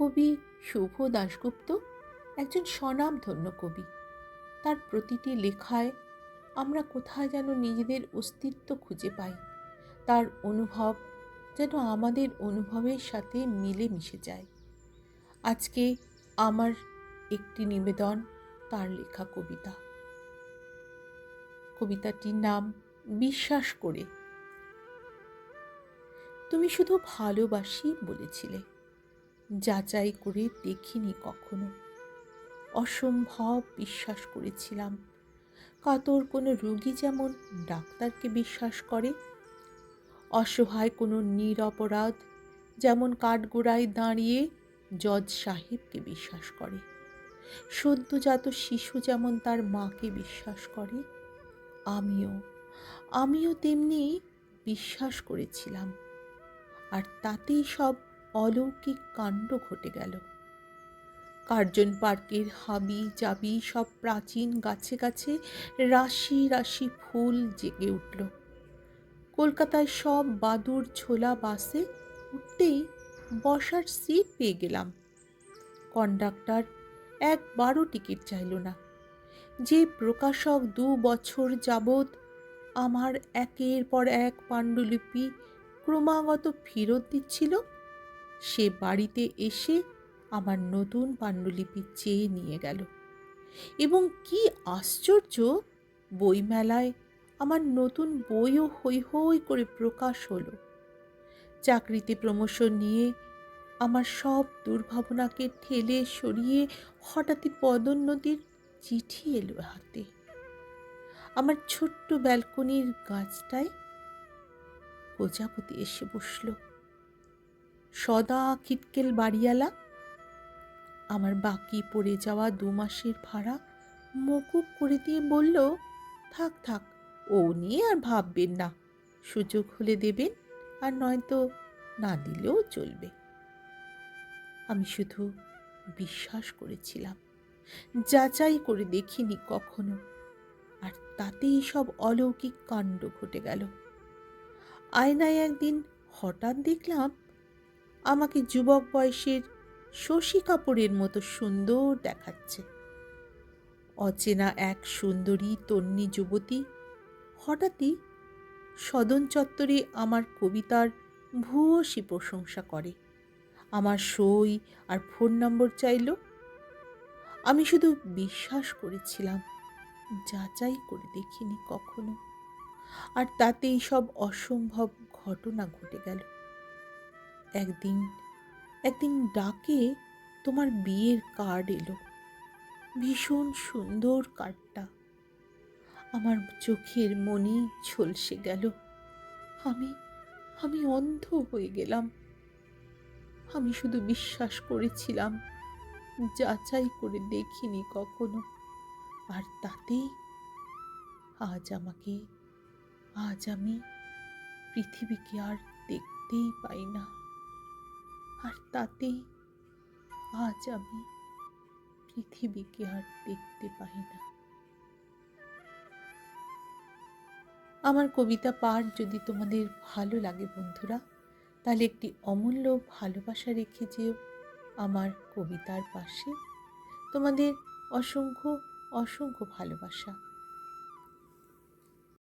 কবি শুভ দাশগুপ্ত একজন স্বনামধন্য কবি। তার প্রতিটি লেখায় আমরা কোথায় যেন নিজেদের অস্তিত্ব খুঁজে পাই। তার অনুভব যেন আমাদের অনুভবের সাথে মিলে মিশে যায়। আজকে আমার একটি নিবেদন তার লেখা কবিতা। কবিতাটির নাম বিশ্বাস করে। তুমি শুধু ভালোবাসি বলেছিলে, যাচাই করে দেখিনি কখনো। অসম্ভব বিশ্বাস করেছিলাম, কাতর কোনো রোগী যেমন ডাক্তারকে বিশ্বাস করে, অসহায় কোনো নিরপরাধ যেমন কাঠগোড়ায় দাঁড়িয়ে জজ সাহেবকে বিশ্বাস করে, সদ্যজাত শিশু যেমন তার মাকে বিশ্বাস করে, আমিও তেমনি বিশ্বাস করেছিলাম। আর তাতেই সব অলৌকিক কাণ্ড ঘটে গেল। কার্জন পার্কের হাবি জাবি সব প্রাচীন গাছে গাছে রাশি রাশি ফুল জেগে উঠল। কলকাতায় সব বাদুর ছোলা বাসে উঠতেই বসার সিট পেয়ে গেলাম। কন্ডাক্টর একবারও টিকিট চাইল না। যে প্রকাশক 2 বছর যাবৎ আমার একের পর এক পাণ্ডুলিপি ক্রমাগত ফেরত দিচ্ছিল, সে বাড়িতে এসে আমার নতুন পাণ্ডুলিপি চেয়ে নিয়ে গেল। এবং কি আশ্চর্য, বইমেলায় আমার নতুন বইও হৈ হৈ করে প্রকাশ হলো। চাকরিতে প্রমোশন নিয়ে আমার সব দুর্ভাবনাকে ঠেলে সরিয়ে হঠাৎই পদোন্নতির চিঠি এলো হাতে। আমার ছোট্ট ব্যালকনির গাছটায় প্রজাপতি এসে বসল। সদা খিটকেল বাড়িওয়ালা আমার বাকি পড়ে যাওয়া 2 মাসের ভাড়া মকুব করে দিয়ে বলল, থাক থাক, ও নিয়ে আর ভাববেন না, সুযোগ হলে দেবেন, আর নয়তো না দিলেও চলবে। আমি শুধু বিশ্বাস করেছিলাম, যাচাই করে দেখিনি কখনো। আর তাতেই সব অলৌকিক কাণ্ড ঘটে গেল। আয়নায় একদিন হঠাৎ দেখলাম আমাকে যুবক বয়সের শশী কাপুরের মতো সুন্দর দেখাচ্ছে। অচেনা এক সুন্দরী তন্বী যুবতী হঠাৎই সদন চত্বরে আমার কবিতার ভূয়সী প্রশংসা করে, আমার সই আর ফোন নম্বর চাইল। আমি শুধু বিশ্বাস করেছিলাম, যাচাই করে দেখিনি কখনো। আর তাতেই সব অসম্ভব ঘটনা ঘটে গেল। একদিন ডাকে তোমার বিয়ের কার্ড এলো। ভীষণ সুন্দর কার্ডটা। আমার চোখের মনি ঝলসে গেল। আমি অন্ধ হয়ে গেলাম। আমি শুধু বিশ্বাস করেছিলাম, যাচাই করে দেখিনি কখনো। আর তাতেই আজ আমি পৃথিবীকে আর দেখতেই পাই না। আর তাতেই আজ আমি পৃথিবীকে আর দেখতে পাই না। আমার কবিতা পাঠ যদি তোমাদের ভালো লাগে বন্ধুরা, তাহলে একটি অমূল্য ভালোবাসা রেখে যেও আমার কবিতার পাশে। তোমাদের অসংখ্য অসংখ্য ভালোবাসা।